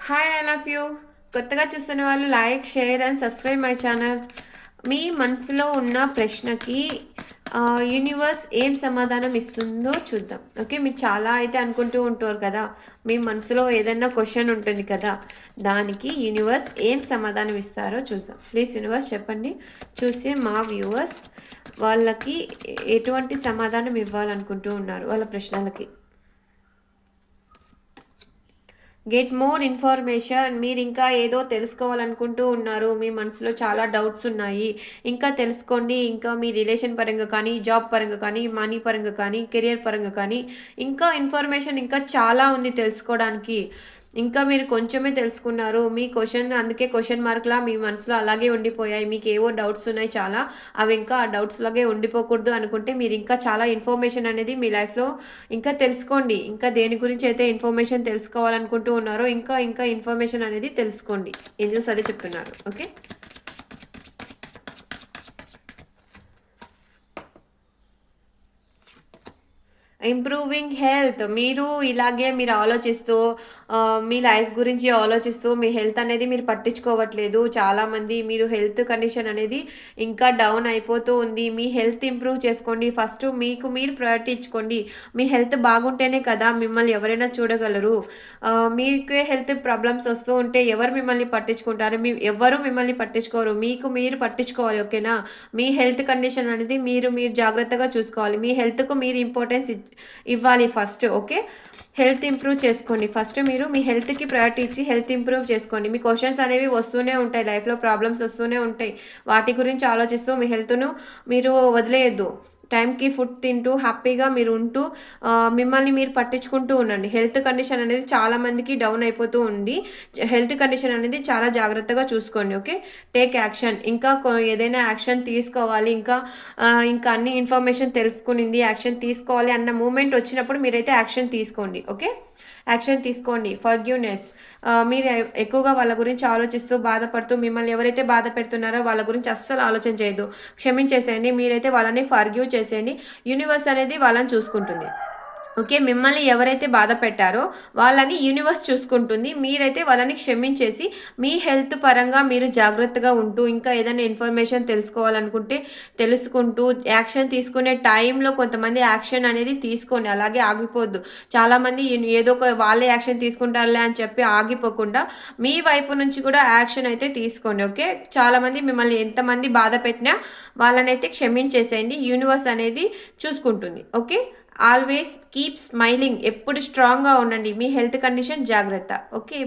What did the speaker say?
Hi I love you. కొత్తగా చూస్తున్న వాళ్ళు like, share and subscribe my channel. మీ మనసులో ఉన్న ప్రశ్నకి యూనివర్స్ ఏం సమాధానం ఇస్తుందో చూద్దాం. ఓకే, మీరు చాలా అయితే అనుకుంటూ ఉంటారు కదా, మీ మనసులో ఏదైనా క్వశ్చన్ ఉంటుంది కదా, దానికి యూనివర్స్ ఏం సమాధానం ఇస్తారో చూద్దాం. ప్లీజ్ యూనివర్స్ చెప్పండి. చూసి మా వ్యూవర్స్ వాళ్ళకి ఎటువంటి సమాధానం ఇవ్వాలనుకుంటూ ఉన్నారు వాళ్ళ ప్రశ్నలకి. Get more information. మీరు ఇంకా ఏదో తెలుసుకోవాలనుకుంటూ ఉన్నారు, మీ మనసులో చాలా డౌట్స్ ఉన్నాయి, ఇంకా తెలుసుకోండి. ఇంకా మీ రిలేషన్ పరంగా కానీ, జాబ్ పరంగా కానీ, మనీ పరంగా కానీ, కెరియర్ పరంగా కానీ ఇంకా ఇన్ఫర్మేషన్ ఇంకా చాలా ఉంది తెలుసుకోవడానికి. ఇంకా మీరు కొంచెమే తెలుసుకున్నారు. మీ క్వశ్చన్ అందుకే క్వశ్చన్ మార్క్‌లా మీ మనసులో అలాగే ఉండిపోయాయి. మీకేవో డౌట్స్ ఉన్నాయి చాలా. అవి ఇంకా ఆ డౌట్స్ లాగే ఉండిపోకూడదు అనుకుంటే మీరు ఇంకా చాలా ఇన్ఫర్మేషన్ అనేది మీ లైఫ్‌లో ఇంకా తెలుసుకోండి. ఇంకా దేని గురించి అయితే ఇన్ఫర్మేషన్ తెలుసుకోవాలనుకుంటూ ఉన్నారో ఇంకా ఇంకా ఇన్ఫర్మేషన్ అనేది తెలుసుకోండి. ఏంజెల్స్ అదే చెప్తున్నారు. ఓకే. Improving health. మీరు ఆలోచిస్తూ మీ లైఫ్ గురించి ఆలోచిస్తూ మీ హెల్త్ అనేది మీరు పట్టించుకోవట్లేదు. చాలామంది మీరు హెల్త్ కండిషన్ అనేది ఇంకా డౌన్ అయిపోతూ ఉంది. మీ హెల్త్ ఇంప్రూవ్ చేసుకోండి. ఫస్ట్ మీకు మీరు ప్రయారిటీ ఇచ్చుకోండి. మీ హెల్త్ బాగుంటేనే కదా మిమ్మల్ని ఎవరైనా చూడగలరు. మీకే హెల్త్ ప్రాబ్లమ్స్ వస్తూ ఉంటే ఎవరు మిమ్మల్ని పట్టించుకుంటారు? ఎవ్వరు మిమ్మల్ని పట్టించుకోరు. మీకు మీరు పట్టించుకోవాలి. ఓకేనా? మీ హెల్త్ కండిషన్ అనేది మీరు జాగ్రత్తగా చూసుకోవాలి. మీ హెల్త్‌కు మీరు ఇంపార్టెన్స్ ఇవ్వాలి ఫస్ట్. ఓకే, హెల్త్ ఇంప్రూవ్ చేసుకోండి. ఫస్ట్ మీరు మీ హెల్త్కి ప్రయారిటీ ఇచ్చి హెల్త్ ఇంప్రూవ్ చేసుకోండి. మీ క్వశ్చన్స్ అనేవి వస్తూనే ఉంటాయి, లైఫ్లో ప్రాబ్లమ్స్ వస్తూనే ఉంటాయి. వాటి గురించి ఆలోచిస్తూ మీ హెల్త్ను మీరు వదిలేయద్దు. టైంకి ఫుడ్ తింటూ హ్యాపీగా మీరు ఉంటూ మిమ్మల్ని మీరు పట్టించుకుంటూ ఉండండి. హెల్త్ కండిషన్ అనేది చాలామందికి డౌన్ అయిపోతూ ఉంది. హెల్త్ కండిషన్ అనేది చాలా జాగ్రత్తగా చూసుకోండి. Okay, take action. ఇంకా ఏదైనా యాక్షన్ తీసుకోవాలి, ఇంకా అన్ని ఇన్ఫర్మేషన్ తెలుసుకునింది యాక్షన్ తీసుకోవాలి అన్న మూమెంట్ వచ్చినప్పుడు మీరైతే యాక్షన్ తీసుకోండి. ఓకే, యాక్షన్ తీసుకోండి. ఫర్గివ్‌నెస్. మీరు ఎక్కువగా వాళ్ళ గురించి ఆలోచిస్తూ, బాధపడుతూ మిమ్మల్ని ఎవరైతే బాధ పెడుతున్నారో వాళ్ళ గురించి అస్సలు ఆలోచన చేయొద్దు. క్షమించేసేయండి. మీరైతే వాళ్ళని ఫర్గివ్ చేసేయండి. యూనివర్స్ అనేది వాళ్ళని చూసుకుంటుంది. ఓకే, మిమ్మల్ని ఎవరైతే బాధ పెట్టారో వాళ్ళని యూనివర్స్ చూసుకుంటుంది. మీరైతే వాళ్ళని క్షమించేసి మీ హెల్త్ పరంగా మీరు జాగ్రత్తగా ఉంటూ, ఇంకా ఏదైనా ఇన్ఫర్మేషన్ తెలుసుకోవాలనుకుంటే తెలుసుకుంటూ, యాక్షన్ తీసుకునే టైంలో కొంతమంది యాక్షన్ అనేది తీసుకోండి. అలాగే ఆగిపోద్దు. చాలామంది ఏదో ఒక వాళ్ళే యాక్షన్ తీసుకుంటారులే అని చెప్పి ఆగిపోకుండా మీ వైపు నుంచి కూడా యాక్షన్ అయితే తీసుకోండి. ఓకే, చాలామంది మిమ్మల్ని ఎంతమంది బాధ పెట్టినా వాళ్ళనైతే క్షమించేసేయండి. యూనివర్స్ అనేది చూసుకుంటుంది. Okay, always keep smiling. ఎప్పుడు స్ట్రాంగ్గా ఉండండి. మీ హెల్త్ కండిషన్ జాగ్రత్త. ఓకే.